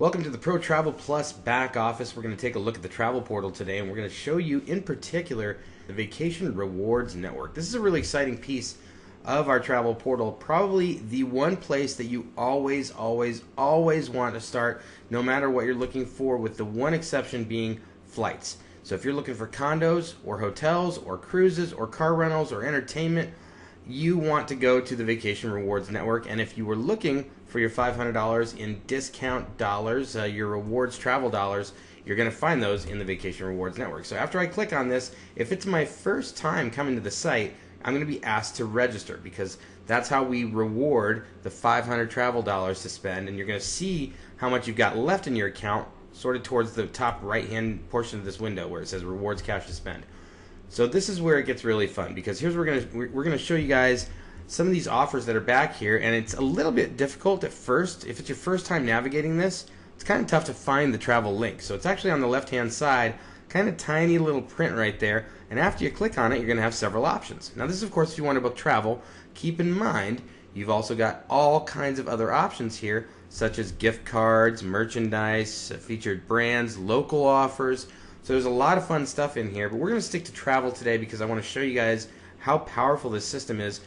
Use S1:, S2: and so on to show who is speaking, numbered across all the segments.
S1: Welcome to the ProTravel PLUS back office. We're going to take a look at the travel portal today, and we're going to show you in particular the Vacation Rewards Network. This is a really exciting piece of our travel portal, probably the one place that you always want to start, no matter what you're looking for, with the one exception being flights. So if you're looking for condos or hotels or cruises or car rentals or entertainment, you want to go to the Vacation Rewards Network. And if you were looking for your $500 in discount dollars, your rewards travel dollars, you're going to find those in the Vacation Rewards Network. So after I click on this, if it's my first time coming to the site, I'm going to be asked to register, because that's how we reward the 500 travel dollars to spend. And you're going to see how much you've got left in your account sorted towards the top right hand portion of this window where it says rewards cash to spend. So this is where it gets really fun, because here's we're gonna show you guys some of these offers that are back here, and it's a little bit difficult at first. If it's your first time navigating this, it's kind of tough to find the travel link. So it's actually on the left hand side, kind of tiny little print right there, and after you click on it, you're gonna have several options. Now this is of course if you want to book travel. Keep in mind you've also got all kinds of other options here, such as gift cards, merchandise, featured brands, local offers. So there's a lot of fun stuff in here, but we're going to stick to travel today because I want to show you guys how powerful this system is.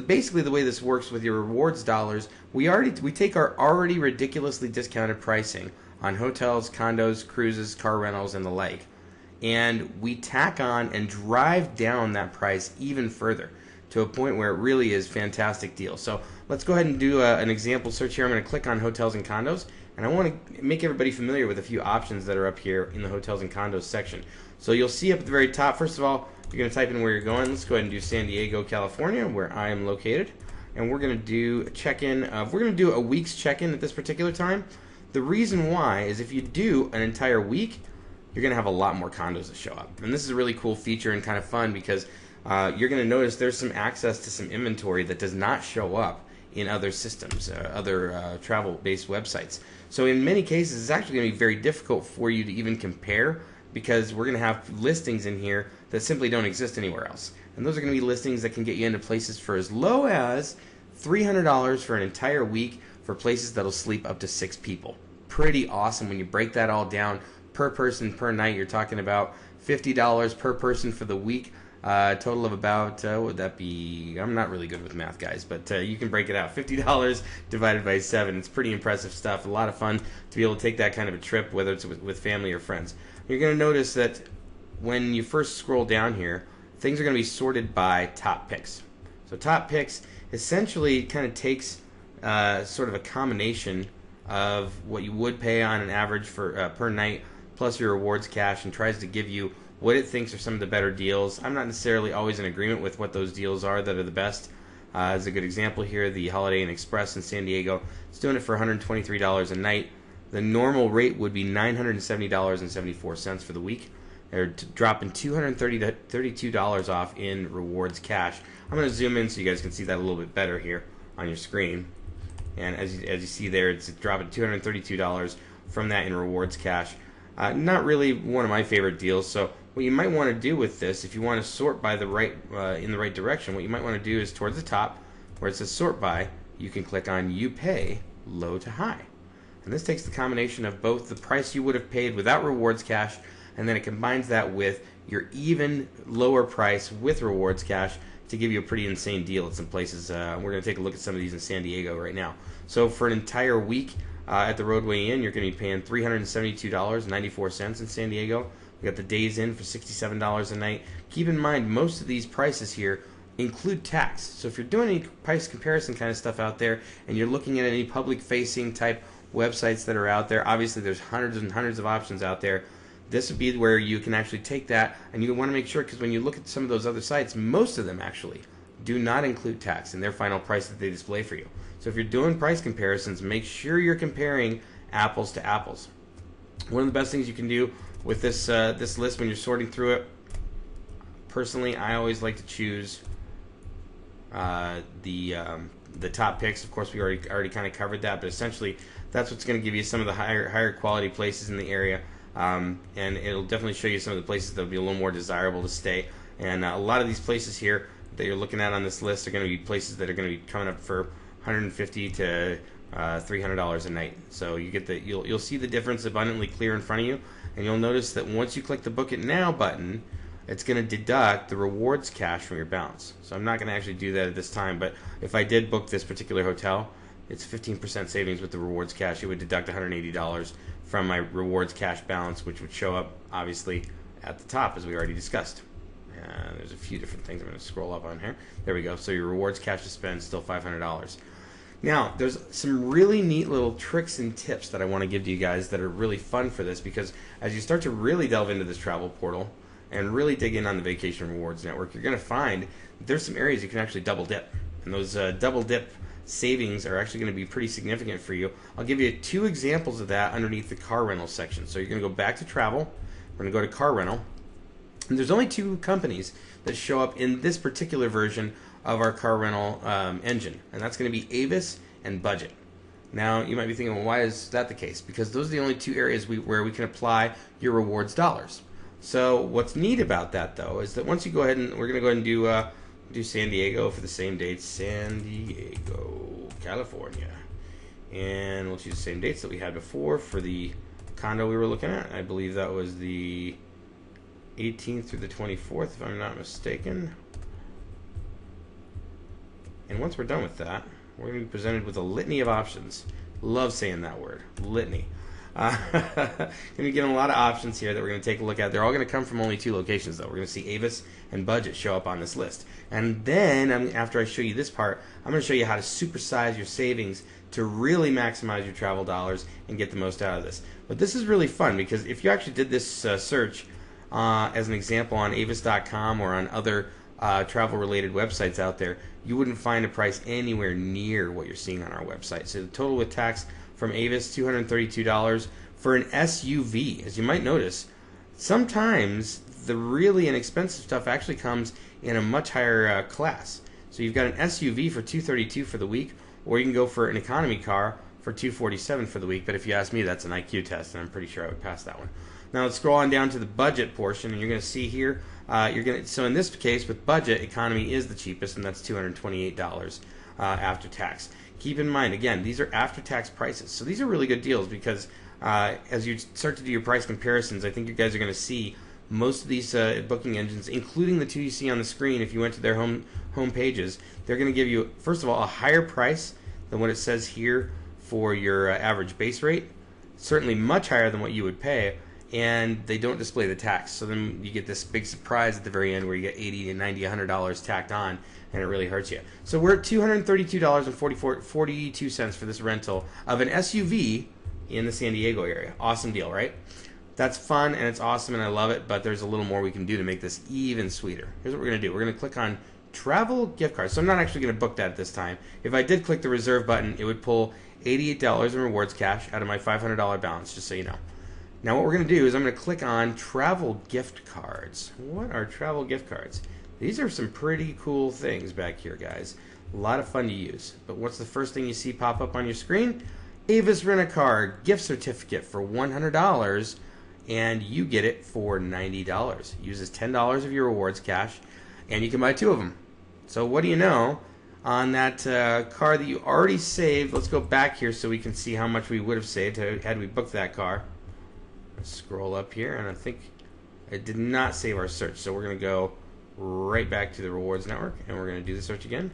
S1: Basically the way this works with your rewards dollars, we take our already ridiculously discounted pricing on hotels, condos, cruises, car rentals, and the like, and we tack on and drive down that price even further to a point where it really is fantastic deal. So let's go ahead and do an example search here. I'm going to click on hotels and condos, and I want to make everybody familiar with a few options that are up here in the hotels and condos section. So you'll see up at the very top, first of all, you're going to type in where you're going. Let's go ahead and do San Diego, California, where I am located. And we're going to do a check-in. We're going to do a week's check-in at this particular time. The reason why is if you do an entire week, you're going to have a lot more condos that show up. And this is a really cool feature and kind of fun, because you're going to notice there's some access to some inventory that does not show up in other systems, other travel-based websites. So in many cases, it's actually going to be very difficult for you to even compare, because we're going to have listings in here that simply don't exist anywhere else. And those are going to be listings that can get you into places for as low as $300 for an entire week for places that'll sleep up to 6 people. Pretty awesome when you break that all down per person per night. You're talking about $50 per person for the week. Total of about, what would that be? I'm not really good with math, guys, but you can break it out. $50 divided by 7. It's pretty impressive stuff. A lot of fun to be able to take that kind of a trip, whether it's with family or friends. You're going to notice that when you first scroll down here, things are going to be sorted by top picks. So top picks essentially kind of takes sort of a combination of what you would pay on an average for per night plus your rewards cash, and tries to give you what it thinks are some of the better deals. I'm not necessarily always in agreement with what those deals are that are the best. As a good example here, the Holiday Inn Express in San Diego, it's doing it for $123 a night. The normal rate would be $970.74 for the week. They're dropping $232 off in rewards cash. I'm going to zoom in so you guys can see that a little bit better here on your screen. And as you see there, it's dropping $232 from that in rewards cash. Not really one of my favorite deals. So what you might want to do with this, if you want to sort by the right in the right direction, what you might want to do is towards the top where it says sort by, you can click on you pay low to high. And this takes the combination of both the price you would have paid without rewards cash, and then it combines that with your even lower price with rewards cash to give you a pretty insane deal at some places. We're going to take a look at some of these in San Diego right now. So for an entire week at the Rodeway Inn, you're going to be paying $372.94 in San Diego. We got the Days Inn for $67 a night. Keep in mind, most of these prices here include tax. So if you're doing any price comparison kind of stuff out there, and you're looking at any public-facing type websites that are out there, obviously there's hundreds and hundreds of options out there. This would be where you can actually take that, and you want to make sure, because when you look at some of those other sites, most of them actually do not include tax in their final price that they display for you. So if you're doing price comparisons, make sure you're comparing apples to apples. One of the best things you can do with this this list when you're sorting through it, personally, I always like to choose the top picks. Of course, we already kind of covered that, but essentially that's what's going to give you some of the higher quality places in the area. And it'll definitely show you some of the places that will be a little more desirable to stay. And a lot of these places here that you're looking at on this list are going to be places that are going to be coming up for $150 to $300 a night. So you get the you'll see the difference abundantly clear in front of you, and you'll notice that once you click the Book It Now button, it's going to deduct the rewards cash from your balance. So I'm not going to actually do that at this time, but if I did book this particular hotel, it's 15% savings with the rewards cash. It would deduct $180 from my rewards cash balance, which would show up obviously at the top, as we already discussed. There's a few different things I'm going to scroll up on here. There we go. So your rewards cash to spend, still $500. Now, there's some really neat little tricks and tips that I want to give to you guys that are really fun for this, because as you start to really delve into this travel portal and really dig in on the Vacation Rewards Network, you're going to find that there's some areas you can actually double dip. And those double dip savings are actually going to be pretty significant for you. I'll give you 2 examples of that underneath the car rental section. So you're going to go back to travel. We're going to go to car rental. And there's only 2 companies that show up in this particular version of our car rental engine, and that's going to be Avis and Budget. Now, you might be thinking, well, why is that the case? Because those are the only 2 areas where we can apply your rewards dollars. So what's neat about that, though, is that once you go ahead and we're going to go ahead and do San Diego for the same dates, San Diego, California, and we'll choose the same dates that we had before for the condo we were looking at. I believe that was the 18th through the 24th, if I'm not mistaken. And once we're done with that, we're going to be presented with a litany of options. Love saying that word, litany. Going to be given a lot of options here that we're going to take a look at. They're all going to come from only 2 locations, though. We're going to see Avis and Budget show up on this list. And then, after I show you this part, I'm going to show you how to supersize your savings to really maximize your travel dollars and get the most out of this. But this is really fun, because if you actually did this search as an example on avis.com or on other travel-related websites out there, you wouldn't find a price anywhere near what you're seeing on our website. So the total with tax from Avis, $232 for an SUV. As you might notice, sometimes the really inexpensive stuff actually comes in a much higher class. So you've got an SUV for $232 for the week, or you can go for an economy car for $247 for the week. But if you ask me, that's an IQ test, and I'm pretty sure I would pass that one. Now let's scroll on down to the budget portion, and you're going to see here, so in this case with budget, economy is the cheapest, and that's $228 after tax. Keep in mind, again, these are after tax prices, so these are really good deals, because as you start to do your price comparisons, I think you guys are going to see most of these booking engines, including the 2 you see on the screen. If you went to their home pages, they're going to give you, first of all, a higher price than what it says here for your average base rate, certainly much higher than what you would pay. And they don't display the tax, so then you get this big surprise at the very end where you get $80 to $90, $100 tacked on, and it really hurts you. So we're at $232.42 for this rental of an SUV in the San Diego area. Awesome deal, right? That's fun and it's awesome and I love it, but there's a little more we can do to make this even sweeter. Here's what we're going to do. We're going to click on Travel Gift Cards. So I'm not actually going to book that at this time. If I did click the reserve button, it would pull $88 in rewards cash out of my $500 balance, just so you know. Now what we're going to do is I'm going to click on Travel Gift Cards. What are Travel Gift Cards? These are some pretty cool things back here, guys. A lot of fun to use. But what's the first thing you see pop up on your screen? Avis Rent-A-Car gift certificate for $100, and you get it for $90. Uses $10 of your rewards cash, and you can buy 2 of them. So what do you know? On that car that you already saved, let's go back here so we can see how much we would have saved had we booked that car. Let's scroll up here, and I think it did not save our search, so we're going to go right back to the rewards network, and we're going to do the search again.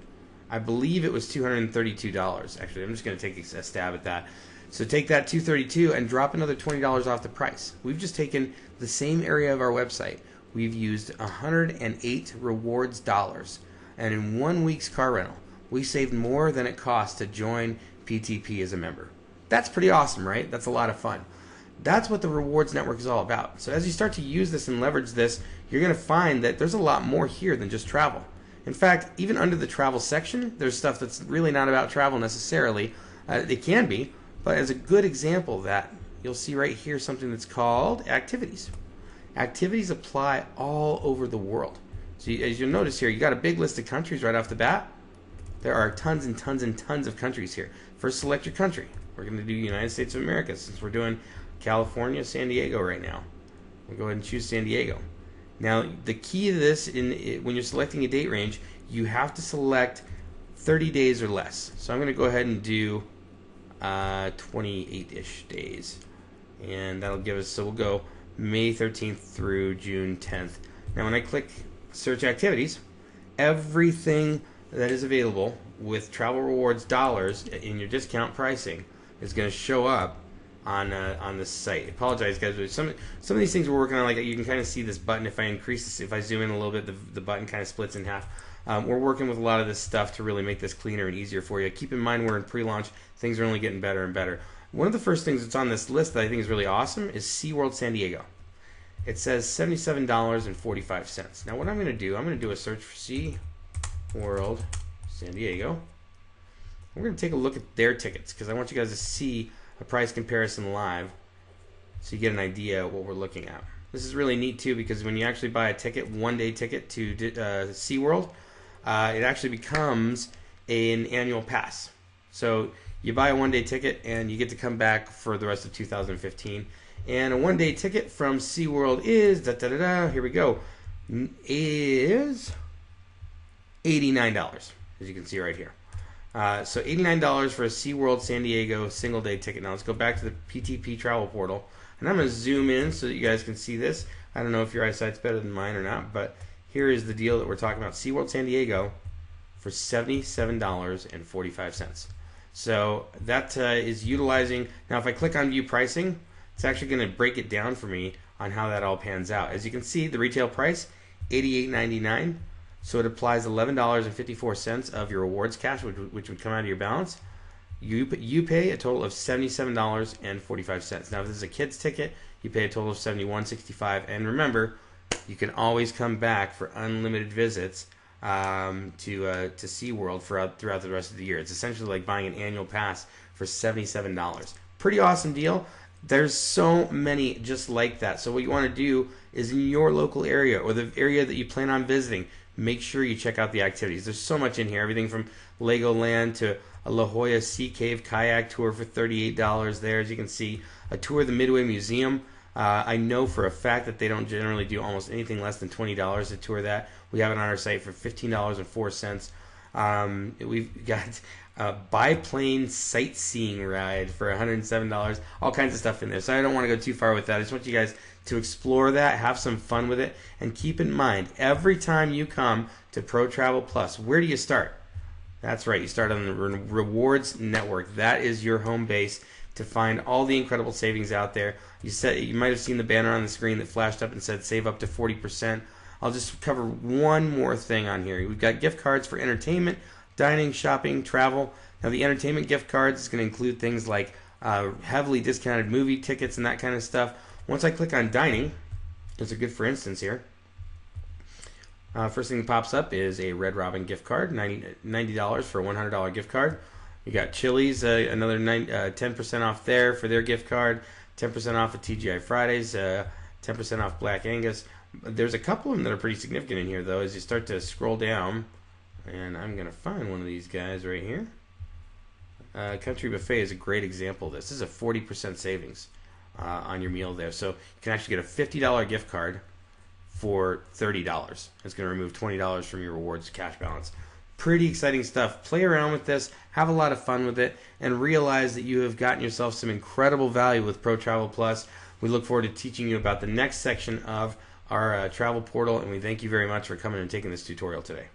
S1: I believe it was $232. Actually, I'm just going to take a stab at that. So take that $232 and drop another $20 off the price. We've just taken the same area of our website. We've used 108 rewards dollars, and in 1 week's car rental, we saved more than it cost to join PTP as a member. That's pretty awesome, right? That's a lot of fun. That's what the rewards network is all about. So as you start to use this and leverage this, you're going to find that there's a lot more here than just travel. In fact, even under the travel section, there's stuff that's really not about travel necessarily. It can be, but as a good example of that, you'll see right here something that's called activities. Activities apply all over the world. So as you'll notice here, you got a big list of countries right off the bat. There are tons and tons and tons of countries here. First, select your country. We're going to do United States of America since we're doing California, San Diego right now. We'll go ahead and choose San Diego. Now, the key to this, when you're selecting a date range, you have to select 30 days or less. So I'm going to go ahead and do 28-ish days. And that'll give us, so we'll go May 13th through June 10th. Now when I click search activities, everything that is available with travel rewards dollars in your discount pricing is going to show up on this site. I apologize, guys, but some of these things we're working on, like you can kind of see this button. If I increase this, if I zoom in a little bit, the button kind of splits in half. We're working with a lot of this stuff to really make this cleaner and easier for you. Keep in mind we're in pre-launch. Things are only getting better and better. One of the first things that's on this list that I think is really awesome is SeaWorld San Diego. It says $77.45. Now what I'm going to do, I'm going to do a search for SeaWorld San Diego. We're going to take a look at their tickets because I want you guys to see a price comparison live so you get an idea of what we're looking at. This is really neat too because when you actually buy a ticket, one-day ticket to SeaWorld, it actually becomes an annual pass. So you buy a one-day ticket and you get to come back for the rest of 2015. And a one-day ticket from SeaWorld is, here we go, is $89, as you can see right here. So $89 for a SeaWorld San Diego single-day ticket. Now let's go back to the PTP travel portal. And I'm going to zoom in so that you guys can see this. I don't know if your eyesight's better than mine or not, but here is the deal that we're talking about. SeaWorld San Diego for $77.45. So that is utilizing. Now if I click on view pricing, it's actually going to break it down for me on how that all pans out. As you can see, the retail price, $88.99. So it applies $11.54 of your rewards cash, which would come out of your balance. You pay a total of $77.45. Now, if this is a kid's ticket, you pay a total of $71.65. And remember, you can always come back for unlimited visits to SeaWorld throughout the rest of the year. It's essentially like buying an annual pass for $77. Pretty awesome deal. There's so many just like that. So what you want to do is in your local area or the area that you plan on visiting, make sure you check out the activities. There's so much in here. Everything from Legoland to a La Jolla Sea Cave kayak tour for $38 there. As you can see, a tour of the Midway Museum. I know for a fact that they don't generally do almost anything less than $20 to tour that. We have it on our site for $15.04. We've got a biplane sightseeing ride for $107. All kinds of stuff in there. So I don't want to go too far with that. I just want you guys to explore that, have some fun with it, and keep in mind, every time you come to ProTravel Plus, where do you start? That's right, you start on the Rewards Network. That is your home base to find all the incredible savings out there. You might have seen the banner on the screen that flashed up and said save up to 40%. I'll just cover one more thing on here. We've got gift cards for entertainment, dining, shopping, travel. Now the entertainment gift cards is going to include things like heavily discounted movie tickets and that kind of stuff. Once I click on dining, there's a good for instance here. First thing that pops up is a Red Robin gift card, $90 for a $100 gift card. You got Chili's, another 10% off there for their gift card, 10% off at TGI Fridays, 10% off Black Angus. There's a couple of them that are pretty significant in here, though, as you start to scroll down. And I'm going to find one of these guys right here. Country Buffet is a great example of this. This is a 40% savings on your meal there. So you can actually get a $50 gift card for $30. It's going to remove $20 from your rewards cash balance. Pretty exciting stuff. Play around with this, have a lot of fun with it, and realize that you have gotten yourself some incredible value with ProTravel Plus. We look forward to teaching you about the next section of our travel portal, and we thank you very much for coming and taking this tutorial today.